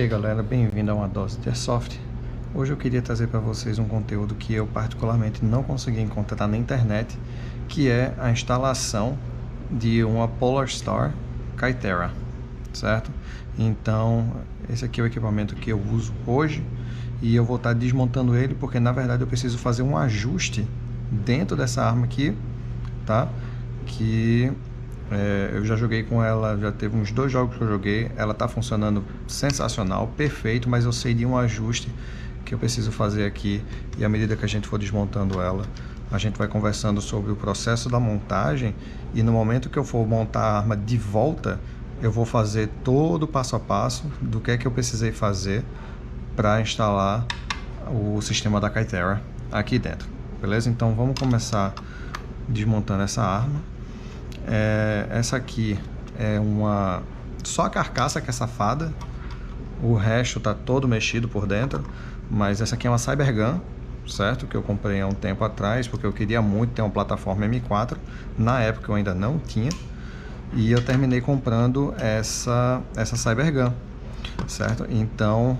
aí galera, bem-vindo a uma dose de Airsoft. Hoje eu queria trazer para vocês um conteúdo que eu particularmente não consegui encontrar na internet, que é a instalação de uma Polar Star Kythera, certo? Então esse aqui é o equipamento que eu uso hoje e eu vou estar desmontando ele porque na verdade eu preciso fazer um ajuste dentro dessa arma aqui, tá? Eu já joguei com ela, já teve uns 2 jogos que eu joguei. Ela tá funcionando sensacional, perfeito, mas eu sei de um ajuste que eu preciso fazer aqui. E à medida que a gente for desmontando ela, a gente vai conversando sobre o processo da montagem. E no momento que eu for montar a arma de volta, eu vou fazer todo o passo a passo do que é que eu precisei fazer para instalar o sistema da Kythera aqui dentro, beleza? Então vamos começar desmontando essa arma. Essa aqui é só a carcaça que é safada, o resto tá todo mexido por dentro, mas essa aqui é uma Cybergun, certo? Que eu comprei há um tempo atrás, porque eu queria muito ter uma plataforma M4, na época eu ainda não tinha, e eu terminei comprando essa Cybergun, certo? Então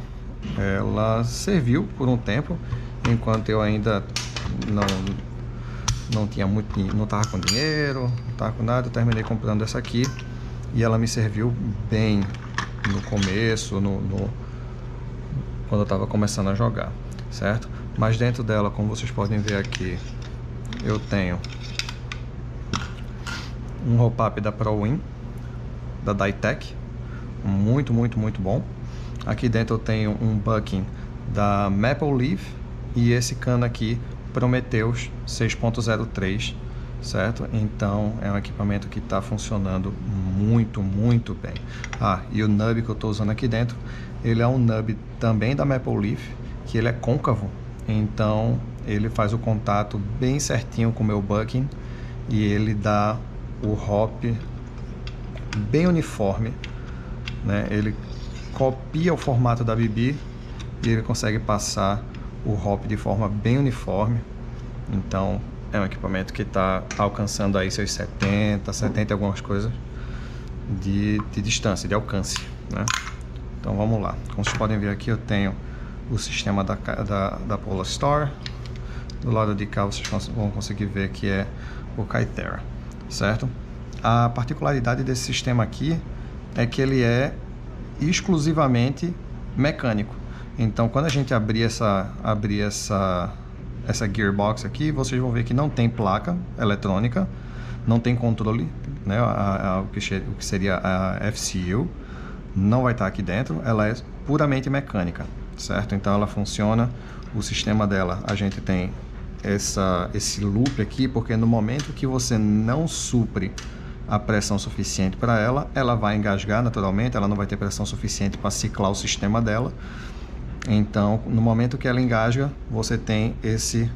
ela serviu por um tempo, enquanto eu ainda não tinha muito, não tava com dinheiro, não tava com nada. Eu terminei comprando essa aqui e ela me serviu bem no começo, quando eu tava começando a jogar, certo? Mas dentro dela, como vocês podem ver aqui, eu tenho um roll-up da ProWin, da Ditech, muito bom. Aqui dentro eu tenho um bucking da Maple Leaf e esse cano aqui Prometheus 6.03, certo? Então é um equipamento que está funcionando muito bem. E o nub que eu estou usando aqui dentro, ele é um nub também da Maple Leaf, que ele é côncavo, então ele faz o contato bem certinho com o meu bucking e ele dá o hop bem uniforme, né? Ele copia o formato da BB e ele consegue passar o hop de forma bem uniforme. Então é um equipamento que está alcançando aí seus 70 e algumas coisas de distância, de alcance, né? Então vamos lá. Como vocês podem ver aqui, eu tenho o sistema da Polar Star. Do lado de cá vocês vão conseguir ver que é o Kythera, certo? A particularidade desse sistema aqui é que ele é exclusivamente mecânico. Então quando a gente abrir essa gearbox aqui, vocês vão ver que não tem placa eletrônica, não tem controle, né? O que seria a FCU não vai estar aqui dentro, ela é puramente mecânica, certo? Então ela funciona, o sistema dela, a gente tem esse loop aqui, porque no momento que você não supre a pressão suficiente para ela, ela vai engasgar naturalmente, ela não vai ter pressão suficiente para ciclar o sistema dela. Então, no momento que ela engasga, você tem esse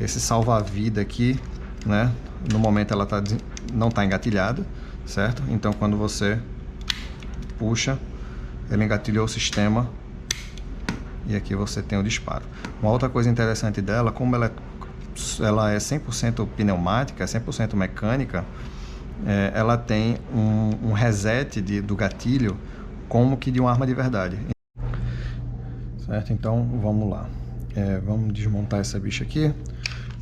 salva-vida aqui, né? No momento ela não está engatilhada, certo? Então, quando você puxa, ele engatilhou o sistema e aqui você tem o disparo. Uma outra coisa interessante dela, como ela é 100% pneumática, 100% mecânica, ela tem um reset do gatilho como que de uma arma de verdade. Certo? Então vamos lá, vamos desmontar essa bicha aqui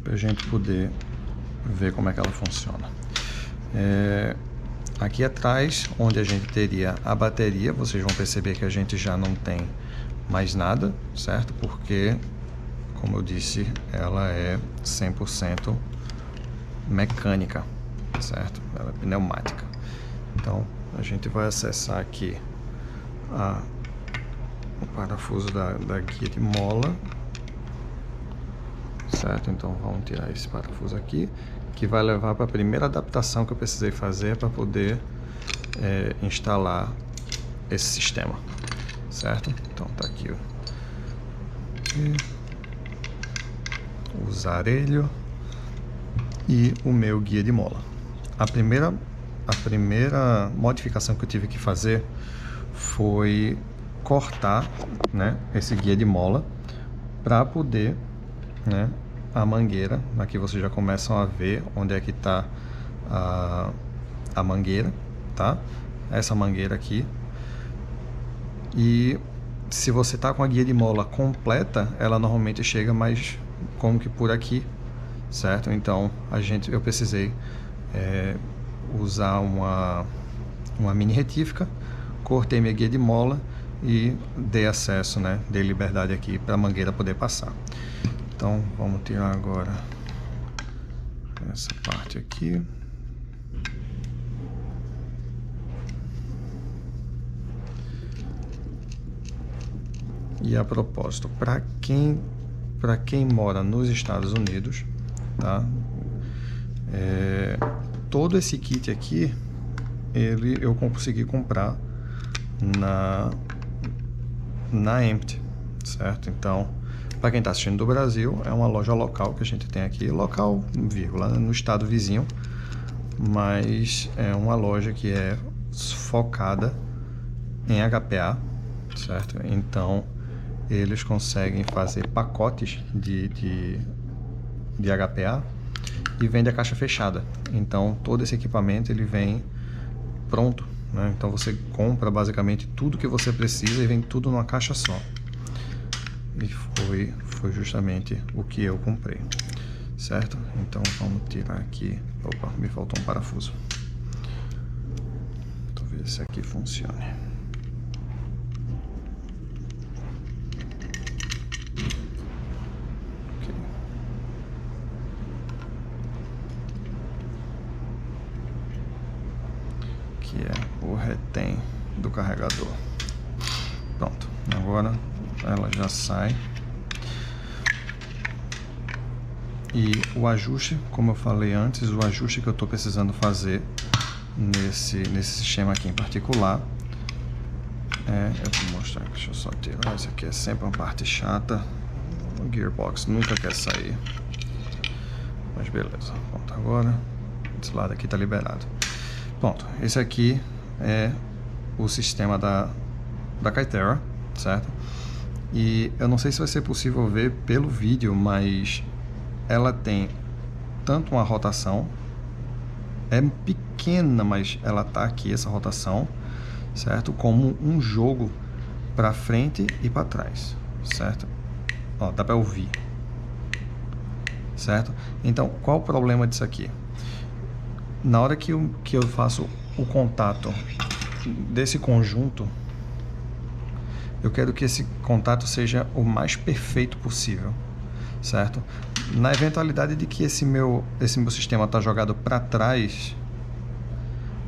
para a gente poder ver como é que ela funciona. Aqui atrás, onde a gente teria a bateria, vocês vão perceber que a gente já não tem mais nada, certo? Porque, como eu disse, ela é 100% mecânica, certo? Ela é pneumática. Então a gente vai acessar aqui o parafuso da guia de mola, certo? Então vamos tirar esse parafuso aqui, que vai levar para a primeira adaptação que eu precisei fazer para poder instalar esse sistema, certo? Então tá aqui o zarelho e o meu guia de mola. A primeira modificação que eu tive que fazer foi cortar, né, esse guia de mola para poder, né, a mangueira. Aqui vocês já começam a ver onde é que está a mangueira, tá? Essa mangueira aqui. E se você está com a guia de mola completa, ela normalmente chega mais como que por aqui, certo? Então eu precisei usar uma mini retífica, cortei minha guia de mola e dei acesso, né? Dei liberdade aqui para a mangueira poder passar. Então vamos tirar agora essa parte aqui. E a propósito, para quem mora nos Estados Unidos, tá? Todo esse kit aqui, eu consegui comprar na Empty, certo? Então, para quem está assistindo do Brasil, é uma loja local que a gente tem aqui, local, vírgula, no estado vizinho, mas é uma loja que é focada em HPA, certo? Então, eles conseguem fazer pacotes de HPA e vende a caixa fechada. Então todo esse equipamento ele vem pronto, né? Então você compra basicamente tudo que você precisa e vem tudo numa caixa só. E foi justamente o que eu comprei, certo? Então vamos tirar aqui. Opa, me faltou um parafuso. Talvez esse aqui funcione. Que é o retém do carregador. Pronto, agora ela já sai. E o ajuste, como eu falei antes, o ajuste que eu estou precisando fazer nesse sistema aqui em particular eu vou mostrar, deixa eu só tirar, isso aqui é sempre uma parte chata, o gearbox nunca quer sair, mas beleza. Pronto, agora esse lado aqui está liberado. Pronto, esse aqui é o sistema da Kythera, certo? E eu não sei se vai ser possível ver pelo vídeo, mas ela tem tanto uma rotação, é pequena, mas ela tá aqui, essa rotação, certo? Como um jogo para frente e para trás, certo? Ó, dá para ouvir, certo? Então, qual o problema disso aqui? Na hora que eu faço o contato desse conjunto, eu quero que esse contato seja o mais perfeito possível, certo? Na eventualidade de que esse meu sistema está jogado para trás,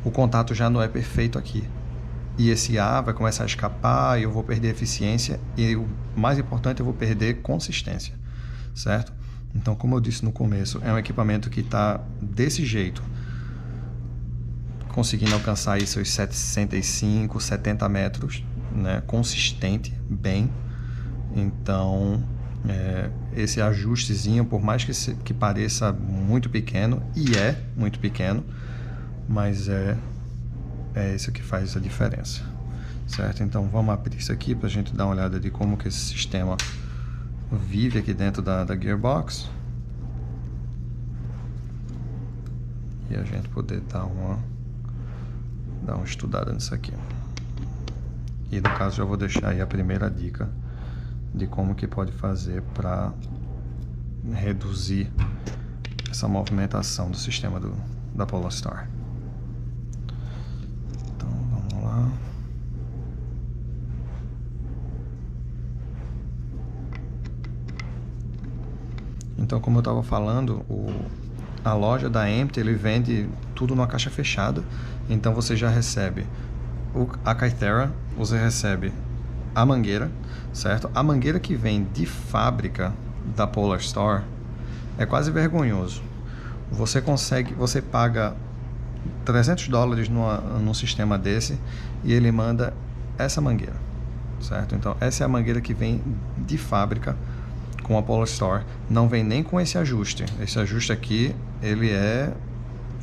o contato já não é perfeito aqui. E esse ar vai começar a escapar e eu vou perder eficiência e o mais importante, eu vou perder consistência, certo? Então, como eu disse no começo, é um equipamento que está desse jeito, conseguindo alcançar aí seus 65, 70 metros, né, consistente, bem. Então, esse ajustezinho, por mais que pareça muito pequeno, e é muito pequeno, mas é isso que faz a diferença, certo? Então, vamos abrir isso aqui para a gente dar uma olhada de como que esse sistema vive aqui dentro da Gearbox. E a gente poder dar uma estudada nisso aqui. E no caso já vou deixar aí a primeira dica de como que pode fazer para reduzir essa movimentação do sistema da Polastar. Então vamos lá. Então, como eu estava falando, a loja da Empty, ele vende tudo numa caixa fechada. Então você já recebe a Kythera, você recebe a mangueira, certo? A mangueira que vem de fábrica da Polastar é quase vergonhoso. Você paga $300 num sistema desse e ele manda essa mangueira, certo? Então essa é a mangueira que vem de fábrica com a Polastar, não vem nem com esse ajuste. Esse ajuste aqui, ele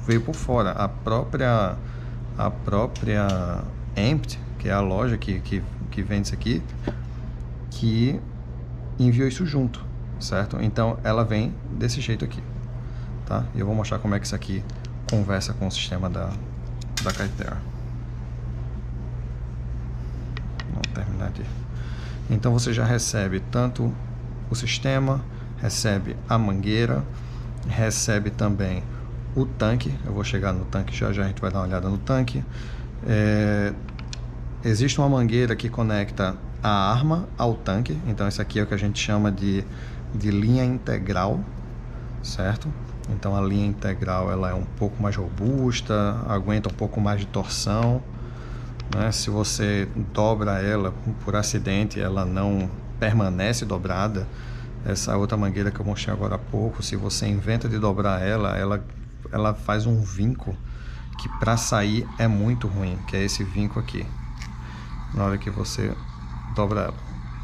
veio por fora. A própria Empty, que é a loja que vende isso aqui, que enviou isso junto, certo? Então ela vem desse jeito aqui, tá? E eu vou mostrar como é que isso aqui conversa com o sistema da Kythera. Vamos terminar de Então você já recebe tanto o sistema, recebe a mangueira, recebe também o tanque. Eu vou chegar no tanque já já, a gente vai dar uma olhada no tanque. Existe uma mangueira que conecta a arma ao tanque, então esse aqui é o que a gente chama de linha integral, certo? Então a linha integral ela é um pouco mais robusta, aguenta um pouco mais de torção, né? Se você dobra ela por acidente, ela não permanece dobrada. Essa outra mangueira que eu mostrei agora há pouco, se você inventa de dobrar ela faz um vinco que para sair é muito ruim, que é esse vinco aqui. Na hora que você dobra ela,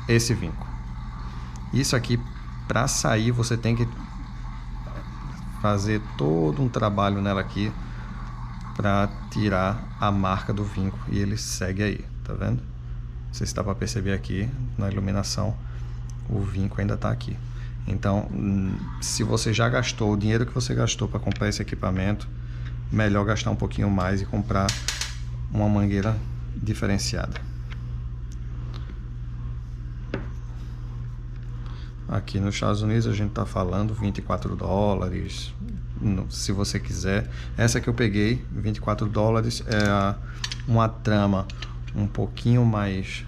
esse vinco. Isso aqui, para sair, você tem que fazer todo um trabalho nela aqui para tirar a marca do vinco, e ele segue aí, tá vendo? Não sei se dá para perceber aqui na iluminação, o vinco ainda está aqui. Então, se você já gastou o dinheiro que você gastou para comprar esse equipamento, melhor gastar um pouquinho mais e comprar uma mangueira diferenciada. Aqui nos Estados Unidos a gente está falando $24, se você quiser. Essa que eu peguei, $24, é uma trama um pouquinho mais,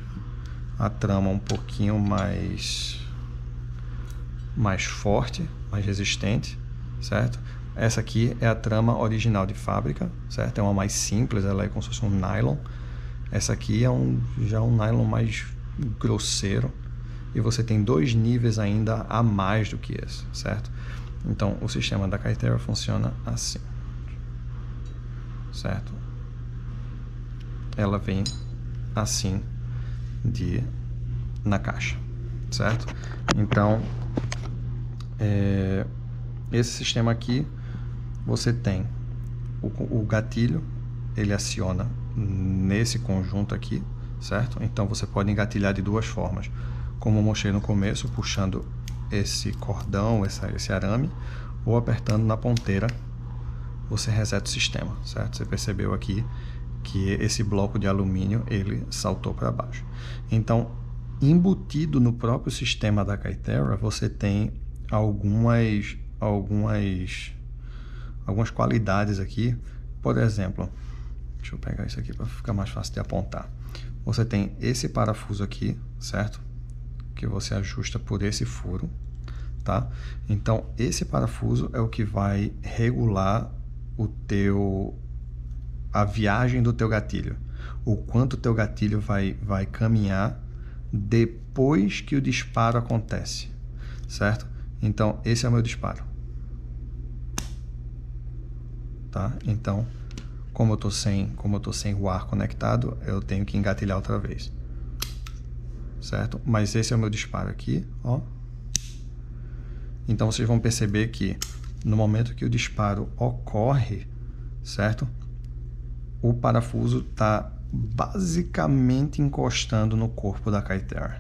mais forte, mais resistente, certo? Essa aqui é a trama original de fábrica, certo? É uma mais simples, ela é como se fosse um nylon. Essa aqui é já um nylon mais grosseiro, e você tem 2 níveis ainda a mais do que esse, certo? Então o sistema da Kythera funciona assim, certo? Ela vem assim na caixa, certo? Então esse sistema aqui, você tem o gatilho, ele aciona nesse conjunto aqui, certo? Então você pode engatilhar de 2 formas, como eu mostrei no começo, puxando esse cordão, esse arame, ou apertando na ponteira, você reseta o sistema, certo? Você percebeu aqui que esse bloco de alumínio, ele saltou para baixo. Então, embutido no próprio sistema da Kythera, você tem algumas qualidades aqui. Por exemplo, deixa eu pegar isso aqui para ficar mais fácil de apontar. Você tem esse parafuso aqui, certo? Que você ajusta por esse furo, tá? Então, esse parafuso é o que vai regular a viagem do teu gatilho, o quanto o teu gatilho vai caminhar depois que o disparo acontece, certo? Então, esse é o meu disparo, tá? Então, como eu tô sem o ar conectado, eu tenho que engatilhar outra vez, certo? Mas esse é o meu disparo aqui, ó. Então vocês vão perceber que no momento que o disparo ocorre, certo? O parafuso está basicamente encostando no corpo da Kythera.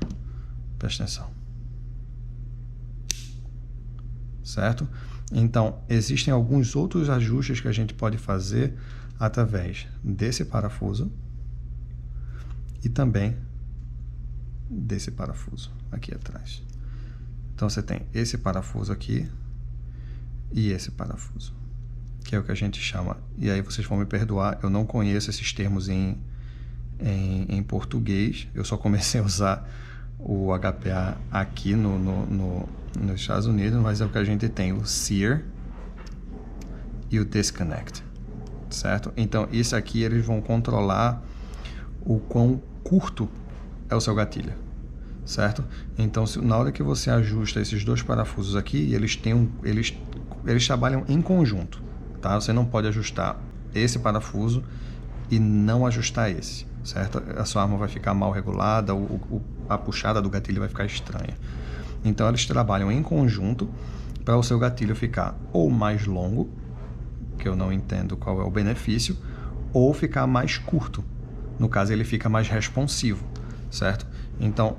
Presta atenção. Certo? Então, existem alguns outros ajustes que a gente pode fazer através desse parafuso e também desse parafuso aqui atrás. Então você tem esse parafuso aqui e esse parafuso, que é o que a gente chama, e aí vocês vão me perdoar, eu não conheço esses termos em português, eu só comecei a usar o HPA aqui nos Estados Unidos, mas é o que a gente tem, o sear e o disconnect, certo? Então isso aqui eles vão controlar o quão curto é o seu gatilho, certo? Então na hora que você ajusta esses 2 parafusos aqui, eles trabalham em conjunto, tá? Você não pode ajustar esse parafuso e não ajustar esse, certo? A sua arma vai ficar mal regulada, a puxada do gatilho vai ficar estranha. Então eles trabalham em conjunto para o seu gatilho ficar ou mais longo, que eu não entendo qual é o benefício, ou ficar mais curto. No caso, ele fica mais responsivo, certo? Então,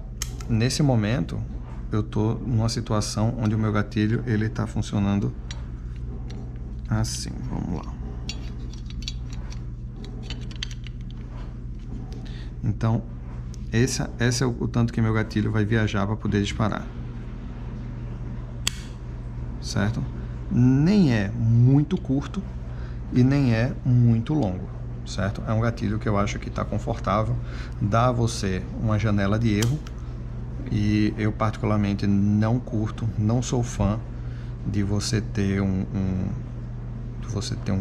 nesse momento, eu estou numa situação onde o meu gatilho ele está funcionando assim. Vamos lá. Então, Esse é o tanto que meu gatilho vai viajar para poder disparar. Certo? Nem é muito curto e nem é muito longo, certo? É um gatilho que eu acho que está confortável, dá a você uma janela de erro, e eu particularmente não curto, não sou fã de você ter um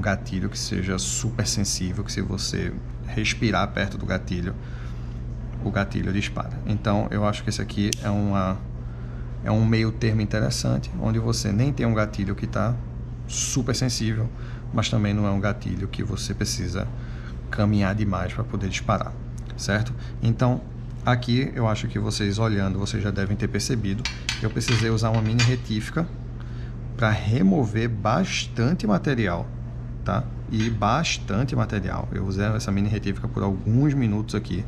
gatilho que seja super sensível, que se você respirar perto do gatilho, o gatilho dispara. Então eu acho que esse aqui é um meio termo interessante, onde você nem tem um gatilho que está super sensível, mas também não é um gatilho que você precisa caminhar demais para poder disparar, certo? Então, aqui eu acho que vocês olhando, vocês já devem ter percebido, eu precisei usar uma mini retífica para remover bastante material, tá? E bastante material. Eu usei essa mini retífica por alguns minutos aqui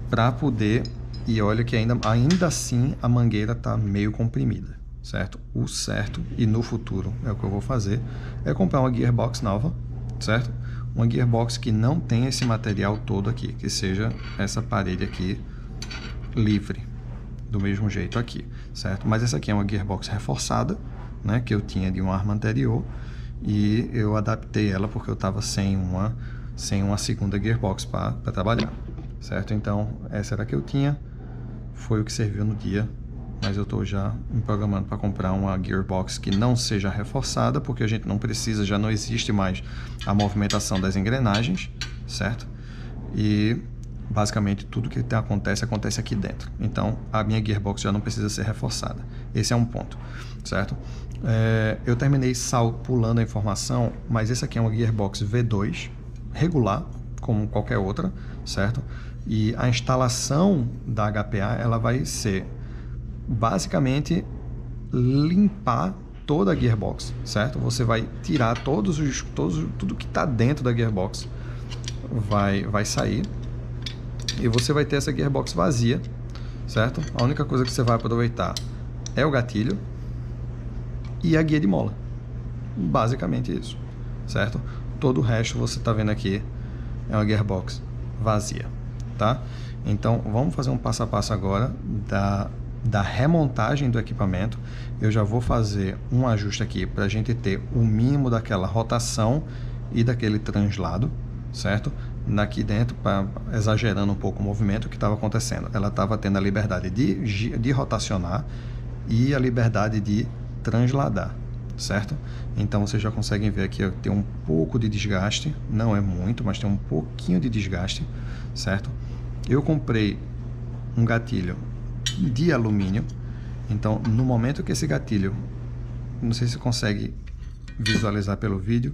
para poder... E olha que ainda assim a mangueira está meio comprimida, certo? O certo, e no futuro é o que eu vou fazer, é comprar uma gearbox nova, certo? Uma gearbox que não tem esse material todo aqui, que seja essa parede aqui livre, do mesmo jeito aqui, certo? Mas essa aqui é uma gearbox reforçada, né? Que eu tinha de uma arma anterior, e eu adaptei ela porque eu estava sem uma segunda gearbox para trabalhar, certo? Então essa era a que eu tinha. Foi o que serviu no dia, mas eu estou já me programando para comprar uma gearbox que não seja reforçada, porque a gente não precisa, já não existe mais a movimentação das engrenagens, certo? E basicamente tudo que acontece aqui dentro. Então a minha gearbox já não precisa ser reforçada. Esse é um ponto, certo? Eu terminei pulando a informação, mas esse aqui é uma gearbox V2 regular, como qualquer outra, certo? E a instalação da HPA, ela vai ser basicamente limpar toda a gearbox, certo? Você vai tirar tudo que está dentro da gearbox vai sair, e você vai ter essa gearbox vazia, certo? A única coisa que você vai aproveitar é o gatilho e a guia de mola, basicamente isso, certo? Todo o resto você está vendo aqui é uma gearbox vazia, tá? Então vamos fazer um passo a passo agora da remontagem do equipamento. Eu já vou fazer um ajuste aqui para a gente ter o mínimo daquela rotação e daquele translado, certo? Aqui dentro, exagerando um pouco o movimento que estava acontecendo, ela estava tendo a liberdade de rotacionar e a liberdade de transladar, certo? Então vocês já conseguem ver aqui, tem um pouco de desgaste, não é muito, mas tem um pouquinho de desgaste, certo? Eu comprei um gatilho de alumínio, então no momento que esse gatilho, não sei se você consegue visualizar pelo vídeo,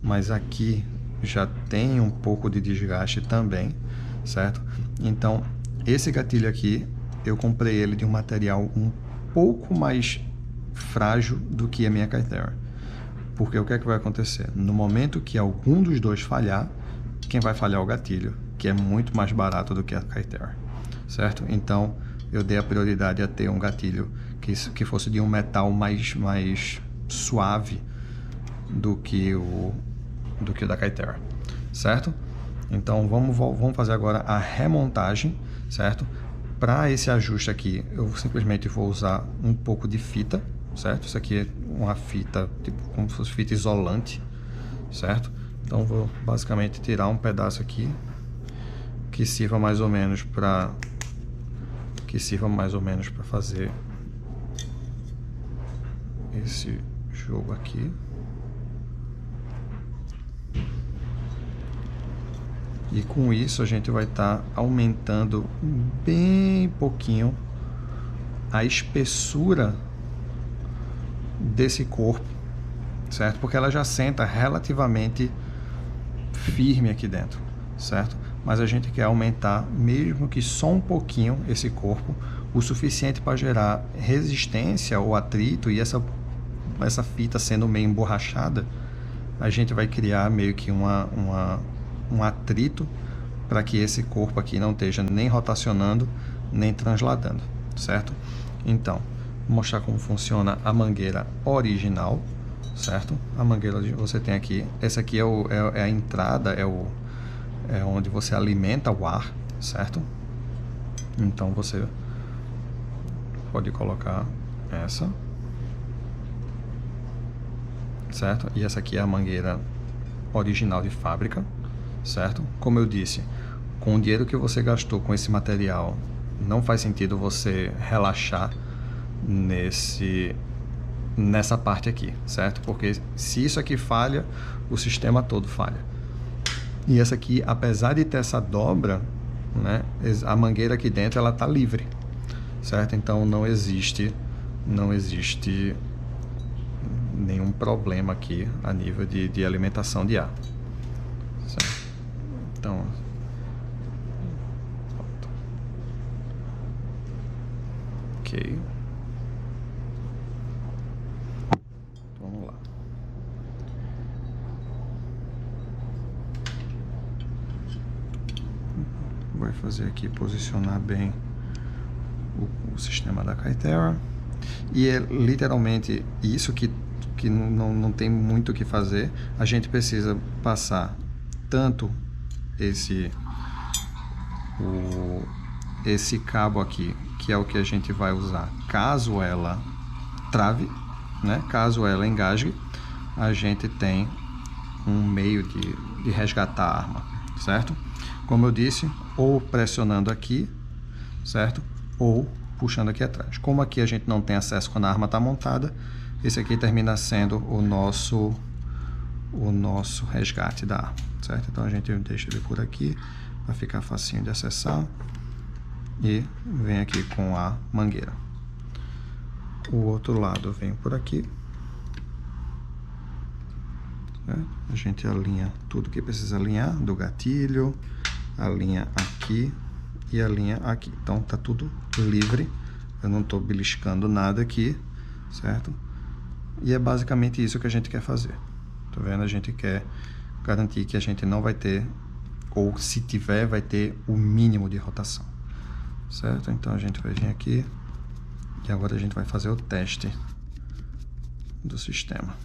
mas aqui já tem um pouco de desgaste também, certo? Então esse gatilho aqui, eu comprei ele de um material um pouco mais frágil do que a minha Kythera, porque o que é que vai acontecer? No momento que algum dos dois falhar, quem vai falhar é o gatilho, que é muito mais barato do que a Kythera, certo? Então eu dei a prioridade a ter um gatilho que fosse de um metal mais suave do que o da Kythera, certo? Então vamos fazer agora a remontagem, certo? Para esse ajuste aqui, eu simplesmente vou usar um pouco de fita, certo? Isso aqui é uma fita, tipo, como se fosse fita isolante, certo? Então vou basicamente tirar um pedaço aqui que sirva mais ou menos para fazer esse jogo aqui. E com isso a gente vai estar aumentando bem pouquinho a espessura desse corpo, certo? Porque ela já senta relativamente firme aqui dentro, certo? Mas a gente quer aumentar, mesmo que só um pouquinho, esse corpo, o suficiente para gerar resistência ou atrito, e essa fita sendo meio emborrachada, a gente vai criar meio que um atrito para que esse corpo aqui não esteja nem rotacionando, nem transladando, certo? Então, vou mostrar como funciona a mangueira original, certo? A mangueira você tem aqui, essa aqui é a entrada, é onde você alimenta o ar, certo? Então você pode colocar essa, certo? E essa aqui é a mangueira original de fábrica, certo? Como eu disse, com o dinheiro que você gastou com esse material, não faz sentido você relaxar nessa parte aqui, certo? Porque se isso aqui falha, o sistema todo falha. E essa aqui, apesar de ter essa dobra, né, a mangueira aqui dentro ela tá livre, certo? Então não existe nenhum problema aqui a nível de alimentação de ar, certo? Então ok, vamos lá. Vai fazer aqui posicionar bem o sistema da Kythera. E é literalmente isso que não tem muito o que fazer. A gente precisa passar tanto esse cabo aqui, que é o que a gente vai usar caso ela trave, né? Caso ela engasgue, a gente tem um meio de resgatar a arma, certo? Como eu disse, ou pressionando aqui, certo? Ou puxando aqui atrás. Como aqui a gente não tem acesso quando a arma está montada, esse aqui termina sendo o nosso resgate da arma, certo? Então a gente deixa ele por aqui para ficar facinho de acessar e vem aqui com a mangueira. O outro lado vem por aqui, certo? A gente alinha tudo que precisa alinhar do gatilho, alinha aqui e alinha aqui. Então tá tudo livre, eu não estou beliscando nada aqui, certo? E é basicamente isso que a gente quer fazer. Tá vendo? A gente quer garantir que a gente não vai ter, ou se tiver, vai ter o mínimo de rotação, certo? Então a gente vai vir aqui e agora a gente vai fazer o teste do sistema.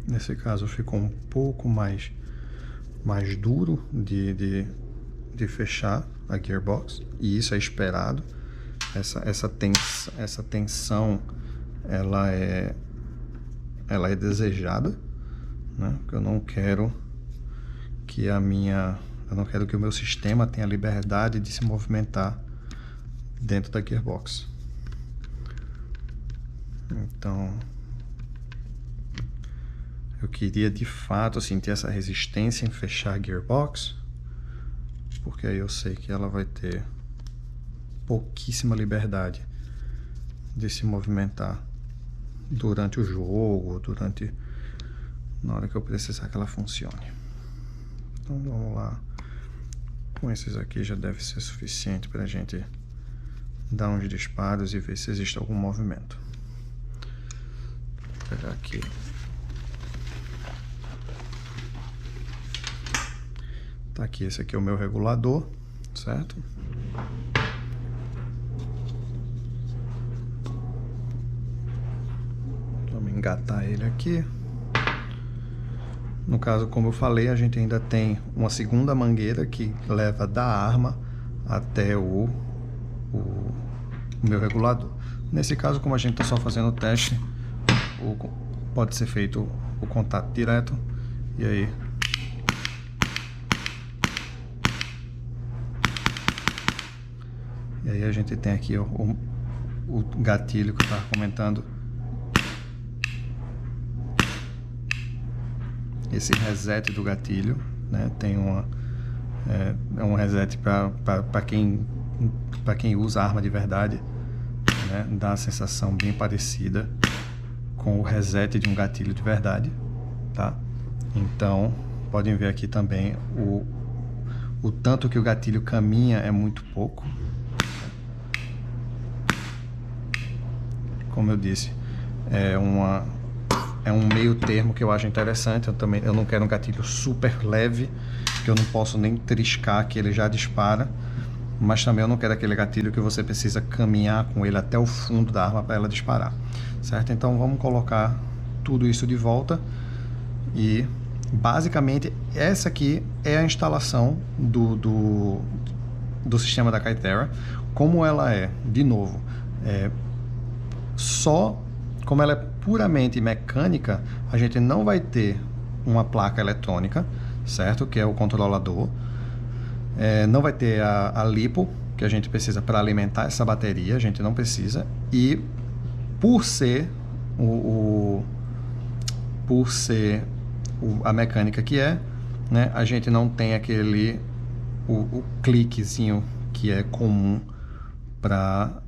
Nesse caso ficou um pouco mais duro de fechar a gearbox, e isso é esperado. Essa tensão ela é desejada, né? Porque eu não quero que o meu sistema tenha liberdade de se movimentar dentro da gearbox. Então eu queria de fato sentir essa resistência em fechar a gearbox, porque aí eu sei que ela vai ter pouquíssima liberdade de se movimentar durante o jogo, na hora que eu precisar que ela funcione. Então vamos lá, com esses aqui já deve ser suficiente para a gente dar uns disparos e ver se existe algum movimento. Vou pegar aqui. Tá aqui, esse aqui é o meu regulador, certo? Vamos engatar ele aqui. No caso, como eu falei, a gente ainda tem uma segunda mangueira que leva da arma até o meu regulador. Nesse caso, como a gente está só fazendo o teste, pode ser feito o contato direto, e aí a gente tem aqui o gatilho que eu estava comentando. Esse reset do gatilho, né? Tem um reset para quem usa arma de verdade, né? Dá uma sensação bem parecida com o reset de um gatilho de verdade, tá? Então podem ver aqui também o tanto que o gatilho caminha é muito pouco. Como eu disse, é um meio termo que eu acho interessante. Eu não quero um gatilho super leve, que eu não posso nem triscar, que ele já dispara, mas também eu não quero aquele gatilho que você precisa caminhar com ele até o fundo da arma para ela disparar, certo? Então vamos colocar tudo isso de volta e basicamente essa aqui é a instalação do sistema da Kythera. Como ela é, de novo, como ela é puramente mecânica, a gente não vai ter uma placa eletrônica, certo? Que é o controlador. Não vai ter a LiPo, que a gente precisa para alimentar essa bateria, a gente não precisa. E por ser a mecânica que né, a gente não tem o cliquezinho que é comum para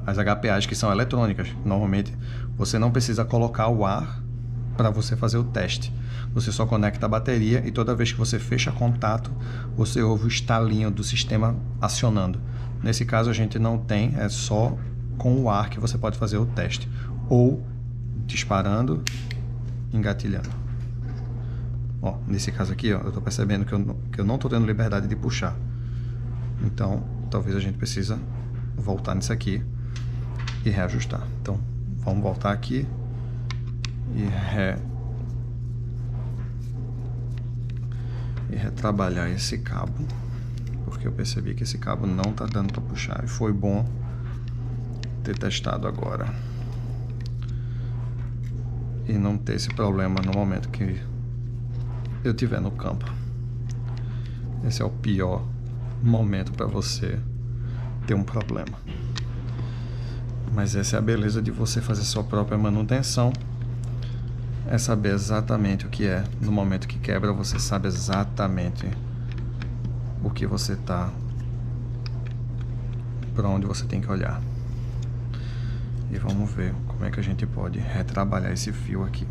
as HPAs que são eletrônicas. Normalmente você não precisa colocar o ar para você fazer o teste. Você só conecta a bateria e toda vez que você fecha contato, você ouve o estalinho do sistema acionando. Nesse caso a gente não tem, é só com o ar que você pode fazer o teste. Ou disparando, engatilhando. Ó, nesse caso aqui, ó, eu estou percebendo que eu não estou tendo liberdade de puxar. Então, talvez a gente precisa voltar nisso aqui e reajustar. Então, vamos voltar aqui e retrabalhar esse cabo, porque eu percebi que esse cabo não está dando para puxar e foi bom ter testado agora e não ter esse problema no momento que eu estiver no campo. Esse é o pior momento para você ter um problema. Mas essa é a beleza de você fazer sua própria manutenção, é saber exatamente o que é. No momento que quebra, você sabe exatamente o que você tá, para onde você tem que olhar. E vamos ver como é que a gente pode retrabalhar esse fio aqui.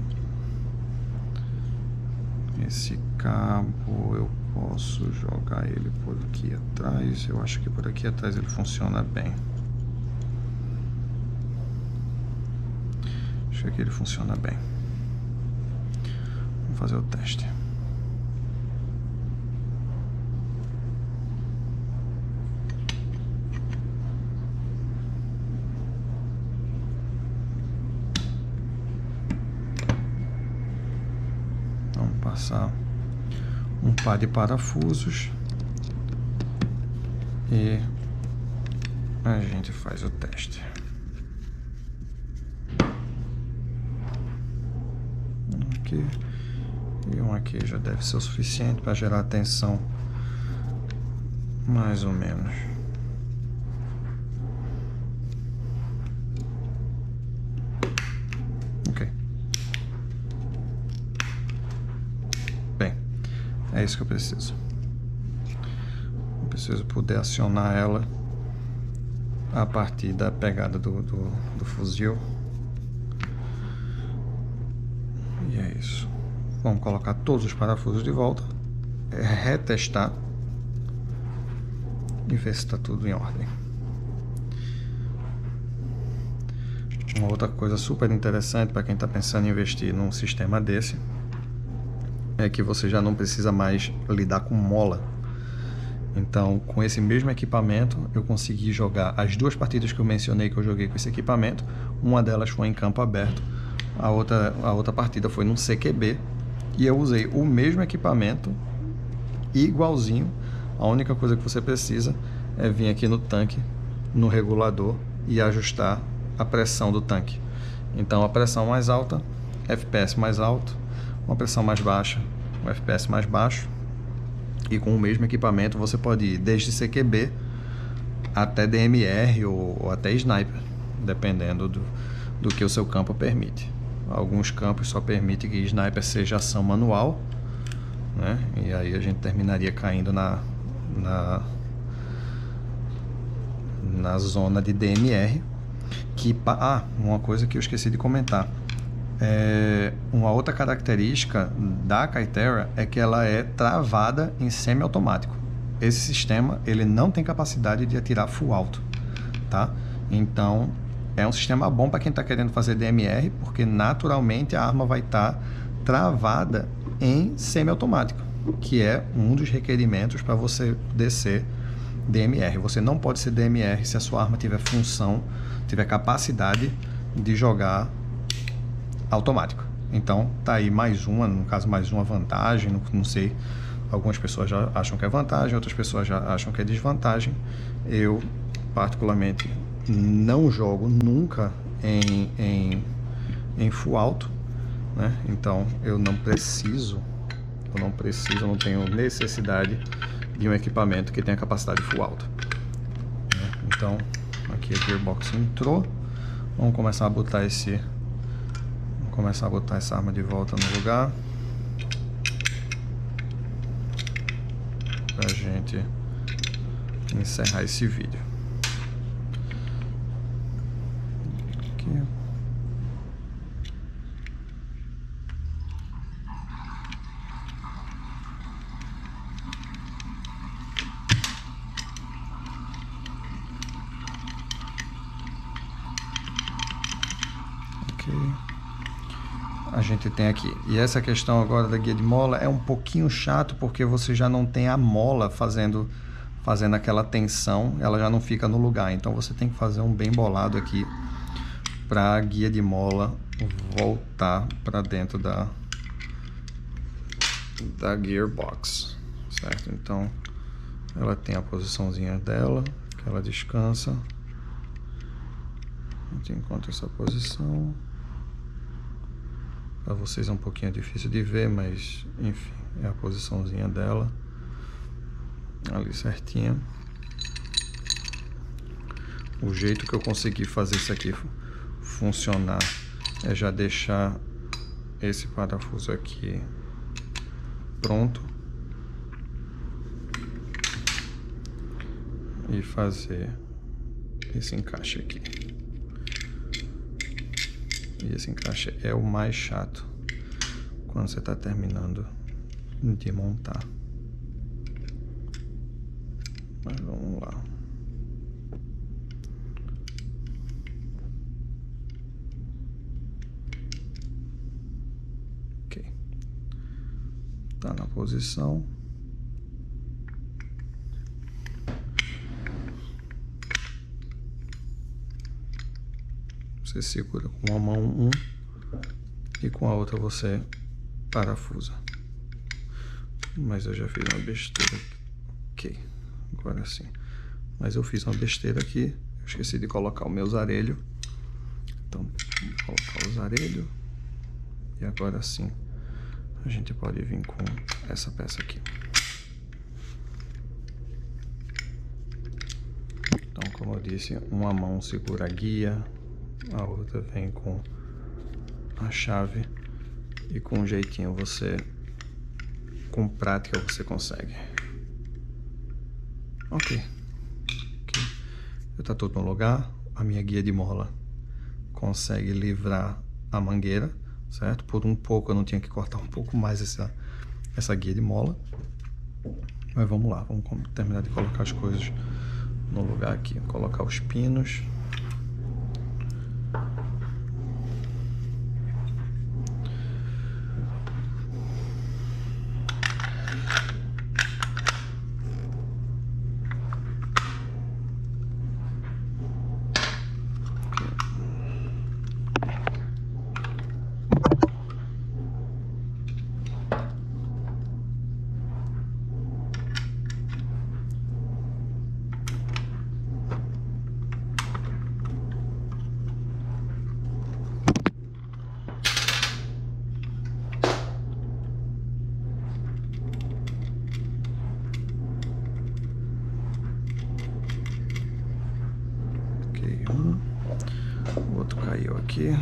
Esse cabo eu posso jogar ele por aqui atrás. Eu acho que por aqui atrás ele funciona bem. Acho que ele funciona bem. Vamos fazer o teste. Vamos passar um par de parafusos e a gente faz o teste. Aqui e um aqui já deve ser o suficiente para gerar tensão, mais ou menos. Ok. Bem, é isso que eu preciso. Eu preciso poder acionar ela a partir da pegada do fuzil. E é isso. Vamos colocar todos os parafusos de volta, retestar e ver se está tudo em ordem. Uma outra coisa super interessante para quem está pensando em investir num sistema desse é que você já não precisa mais lidar com mola. Então, com esse mesmo equipamento, eu consegui jogar as duas partidas que eu mencionei que eu joguei com esse equipamento. Uma delas foi em campo aberto, a outra partida foi num CQB, e eu usei o mesmo equipamento, igualzinho. A única coisa que você precisa é vir aqui no tanque, no regulador, e ajustar a pressão do tanque. Então, a pressão mais alta, FPS mais alto, uma pressão mais baixa, um FPS mais baixo. E com o mesmo equipamento você pode ir desde CQB até DMR ou até Sniper, dependendo do que o seu campo permite. Alguns campos só permitem que Sniper seja ação manual, né? E aí a gente terminaria caindo na zona de DMR. Uma coisa que eu esqueci de comentar. Uma outra característica da Kythera é que ela é travada em semiautomático. Esse sistema ele não tem capacidade de atirar full auto, tá? Então é um sistema bom para quem está querendo fazer DMR, porque naturalmente a arma vai estar travada em semiautomático, que é um dos requerimentos para você poder ser DMR. Você não pode ser DMR se a sua arma tiver função, tiver capacidade de jogar automático. Então tá aí mais uma, no caso mais uma vantagem, não sei, algumas pessoas já acham que é vantagem, outras pessoas já acham que é desvantagem. Eu particularmente não jogo nunca em full auto, né? Então eu não tenho necessidade de um equipamento que tenha capacidade full auto, né? Então aqui a gearbox entrou, vamos começar a botar essa arma de volta no lugar pra gente encerrar esse vídeo. Aqui. A gente tem aqui, e essa questão agora da guia de mola é um pouquinho chato, porque você já não tem a mola fazendo aquela tensão, ela já não fica no lugar, então você tem que fazer um bem bolado aqui para a guia de mola voltar para dentro da gearbox, certo? Então ela tem a posiçãozinha dela, que ela descansa, a gente encontra essa posição. Para vocês é um pouquinho difícil de ver, mas enfim, é a posiçãozinha dela ali certinha. O jeito que eu consegui fazer isso aqui funcionar é já deixar esse parafuso aqui pronto e fazer esse encaixe aqui. E esse encaixe é o mais chato quando você está terminando de montar. Mas vamos lá. Ok. Tá na posição. Você segura com uma mão e com a outra você parafusa. Mas eu já fiz uma besteira. Ok, agora sim. Mas eu fiz uma besteira aqui. Eu esqueci de colocar o meu zarelho. Então, vou colocar o zarelho. E agora sim, a gente pode vir com essa peça aqui. Então, como eu disse, uma mão segura a guia, a outra vem com a chave e com um jeitinho com prática você consegue. Ok. Já tá tudo no lugar, a minha guia de mola consegue livrar a mangueira, certo? Por um pouco eu não tinha que cortar um pouco mais essa guia de mola. Mas vamos lá, vamos terminar de colocar as coisas no lugar aqui. Colocar os pinos. O outro caiu aqui. O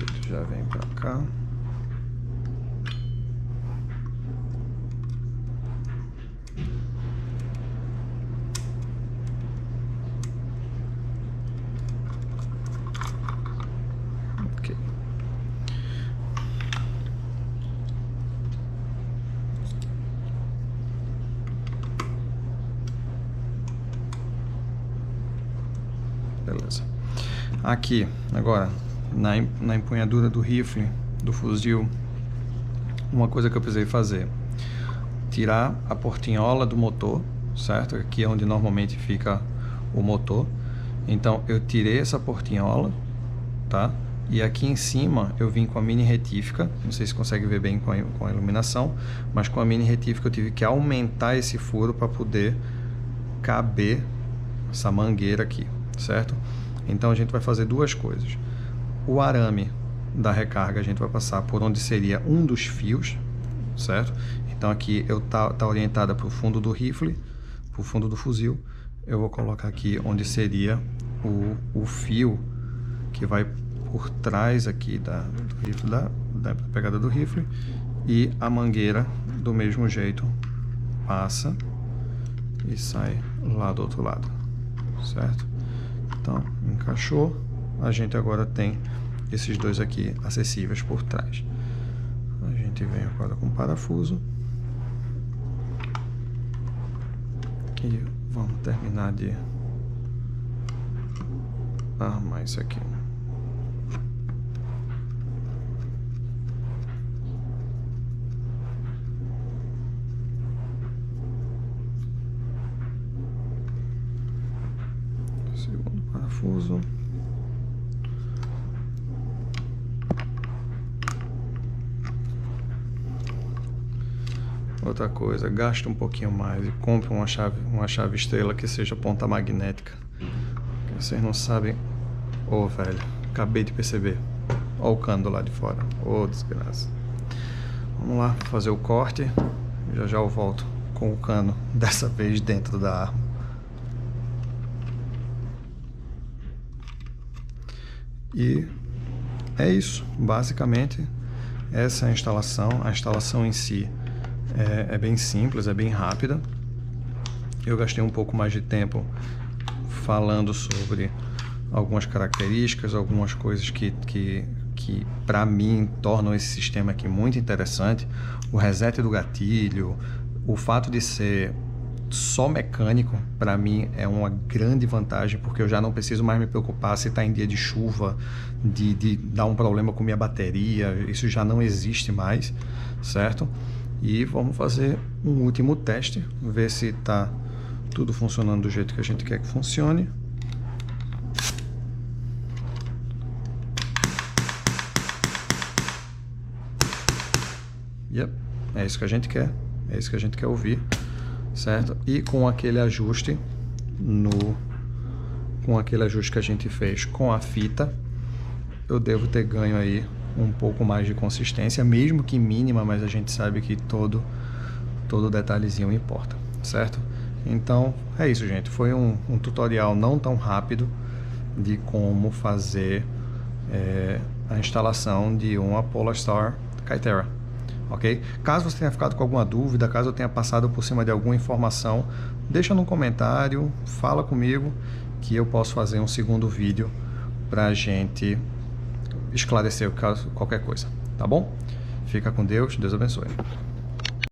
outro já vem pra cá. Ok. Beleza. Aqui, agora, na empunhadura do rifle, do fuzil, uma coisa que eu precisei fazer: tirar a portinhola do motor, certo? Aqui é onde normalmente fica o motor. Então eu tirei essa portinhola, tá? E aqui em cima eu vim com a mini retífica, não sei se consegue ver bem com a iluminação, mas com a mini retífica eu tive que aumentar esse furo para poder caber essa mangueira aqui, certo? Então a gente vai fazer duas coisas. O arame da recarga a gente vai passar por onde seria um dos fios, certo? Então aqui eu tá orientada para o fundo do rifle, para o fundo do fuzil. Eu vou colocar aqui onde seria o fio que vai por trás aqui do rifle, da pegada do rifle, e a mangueira do mesmo jeito passa e sai lá do outro lado, certo? Então encaixou, a gente agora tem esses dois aqui acessíveis por trás. A gente vem agora com o parafuso e vamos terminar de armar isso aqui. Segundo parafuso. Outra coisa, gaste um pouquinho mais e compre uma chave estrela que seja ponta magnética. Vocês não sabem. Ô, velho, acabei de perceber. Olha o cano do lado de fora. Ô, desgraça. Vamos lá, fazer o corte. Já já eu volto com o cano, dessa vez dentro da arma. E é isso, basicamente essa é a instalação. A instalação em si é bem simples, é bem rápida. Eu gastei um pouco mais de tempo falando sobre algumas características, algumas coisas que para mim tornam esse sistema aqui muito interessante. O reset do gatilho, o fato de ser só mecânico, para mim é uma grande vantagem, porque eu já não preciso mais me preocupar se está em dia de chuva, de dar um problema com minha bateria. Isso já não existe mais, certo? E vamos fazer um último teste, ver se está tudo funcionando do jeito que a gente quer que funcione. Yep, é isso que a gente quer, é isso que a gente quer ouvir, certo? E com aquele ajuste que a gente fez com a fita, eu devo ter ganho aí um pouco mais de consistência, mesmo que mínima, mas a gente sabe que todo detalhezinho importa, certo? Então é isso, gente. Foi um tutorial não tão rápido de como fazer a instalação de uma Polarstar Kythera, ok? Caso você tenha ficado com alguma dúvida, caso eu tenha passado por cima de alguma informação, deixa no comentário, fala comigo que eu posso fazer um segundo vídeo pra gente esclarecer qualquer coisa, tá bom? Fica com Deus, Deus abençoe.